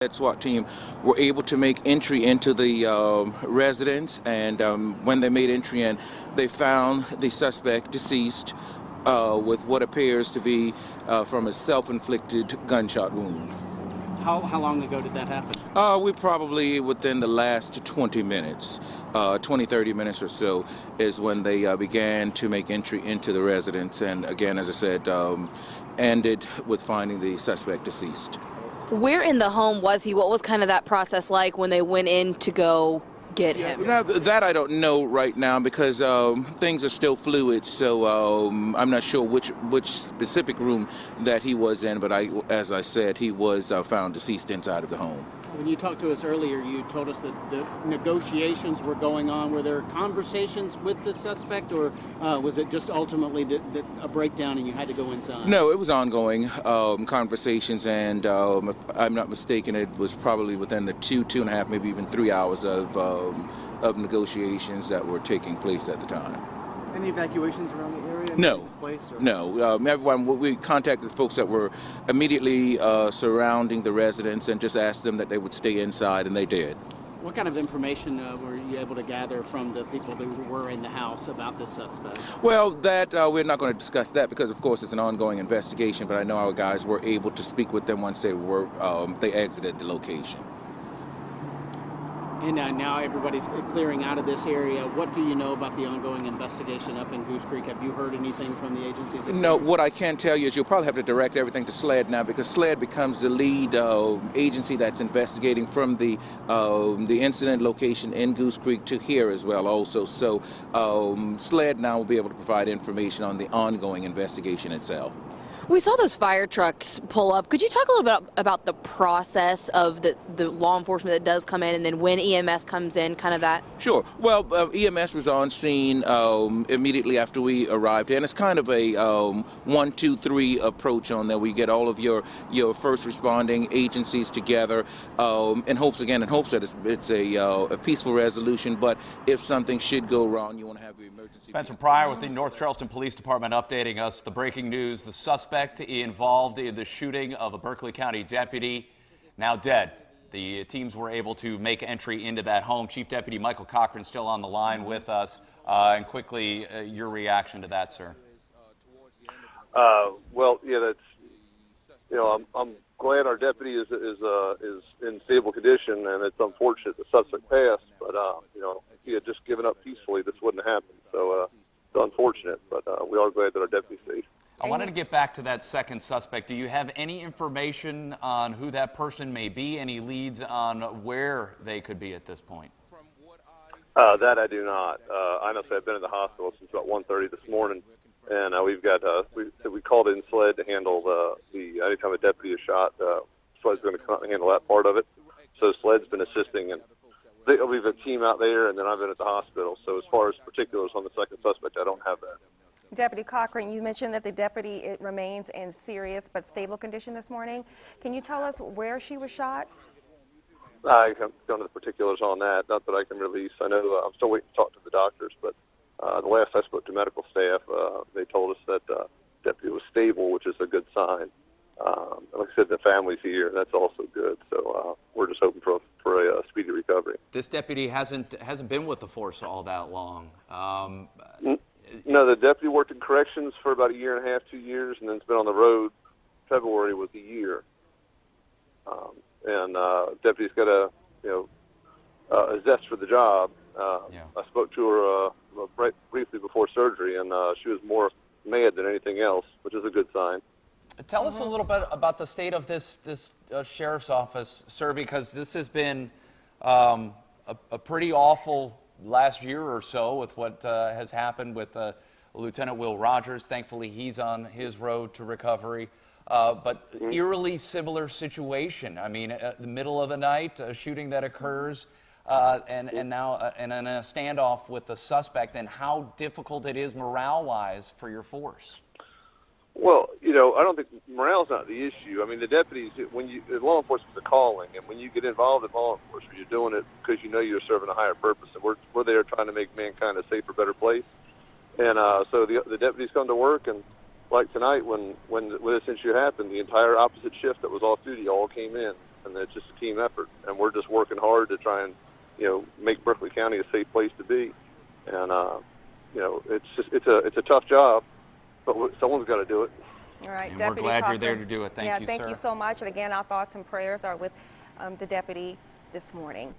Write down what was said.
That SWAT team were able to make entry into the residence, and when they made entry in, they found the suspect deceased with what appears to be from a self-inflicted gunshot wound. How long ago did that happen? We probably within the last 20 minutes, 30 minutes or so, is when they began to make entry into the residence, and again, as I said, ended with finding the suspect deceased. Where in the home was he? What was kind of that process like when they went in to go get him? Now, that I don't know right now because things are still fluid, so I'm not sure which specific room that he was in, but as I said, he was found deceased inside of the home. When you talked to us earlier, you told us that the negotiations were going on. Were there conversations with the suspect, or was it just ultimately a breakdown and you had to go inside? No, it was ongoing conversations, and if I'm not mistaken, it was probably within the two and a half, maybe even 3 hours of negotiations that were taking place at the time. Any evacuations around the area? No, no. Everyone, we contacted folks that were immediately surrounding the residence and just asked them that they would stay inside, and they did. What kind of information were you able to gather from the people that were in the house about the suspect? Well, that we're not going to discuss that because, of course, it's an ongoing investigation. But I know our guys were able to speak with them once they exited the location. And now everybody's clearing out of this area. What do you know about the ongoing investigation up in Goose Creek? Have you heard anything from the agencies? No, what I can tell you is you'll probably have to direct everything to SLED now because SLED becomes the lead agency that's investigating from the incident location in Goose Creek to here as well also. So SLED now will be able to provide information on the ongoing investigation itself. We saw those fire trucks pull up. Could you talk a little bit about the process of the law enforcement that does come in, and then when EMS comes in, kind of that? Sure. Well, EMS was on scene immediately after we arrived, and it's kind of a 1, 2, 3 approach on there. We get all of your first responding agencies together in hopes that it's a peaceful resolution. But if something should go wrong, you want to have your emergency. Spencer Pryor with the North Charleston Police Department updating us. The breaking news: the suspect involved in the shooting of a Berkeley County deputy, now dead. The teams were able to make entry into that home. Chief Deputy Michael Cochran still on the line with us. And quickly, your reaction to that, sir? Well, yeah, that's, I'm glad our deputy is in stable condition, and it's unfortunate the suspect passed. But if he had just given up peacefully, this wouldn't have happened. So it's unfortunate, but we are glad that our deputy's safe. I wanted to get back to that second suspect. Do you have any information on who that person may be? Any leads on where they could be at this point? That I do not. I know I've been in the hospital since about 1:30 this morning, and we've got we called in SLED to handle the anytime a deputy is shot. SLED's going to come out and handle that part of it. So SLED's been assisting, and we've a team out there, and then I've been at the hospital. So as far as particulars on the second suspect, I don't have that. Deputy Cochran, you mentioned that the deputy remains in serious but stable condition this morning. Can you tell us where she was shot? I can't go into the particulars on that, not that I can release. I know I'm still waiting to talk to the doctors, but the last I spoke to medical staff, they told us that deputy was stable, which is a good sign. Like I said, the family's here, and that's also good. So we're just hoping for a speedy recovery. This deputy hasn't been with the force all that long. No, the deputy worked in corrections for about 1.5 years, 2 years, and then it's been on the road. February was a year. And deputy's got a zest for the job. I spoke to her briefly before surgery, and she was more mad than anything else, which is a good sign. Tell us a little bit about the state of this sheriff's office, sir, because this has been a pretty awful last year or so with what has happened with Lieutenant Will Rogers. Thankfully, he's on his road to recovery. But eerily similar situation. I mean, at the middle of the night, a shooting that occurs, and now in a standoff with the suspect, and how difficult it is morale-wise for your force. Well, I don't think morale's not the issue. I mean, the deputies, law enforcement's a calling, and when you get involved in law enforcement, you're doing it because you know you're serving a higher purpose, and we're there trying to make mankind a safer, better place. And so the deputies come to work, and like tonight when this issue happened, the entire opposite shift that was off duty all came in. and it's just a team effort. And we're just working hard to try and, make Berkeley County a safe place to be. And it's a tough job, but someone's got to do it. All right, And Deputy we're glad Cochran. you're there to do it. Thank you, Thank sir. you so much. And again, our thoughts and prayers are with the deputy this morning.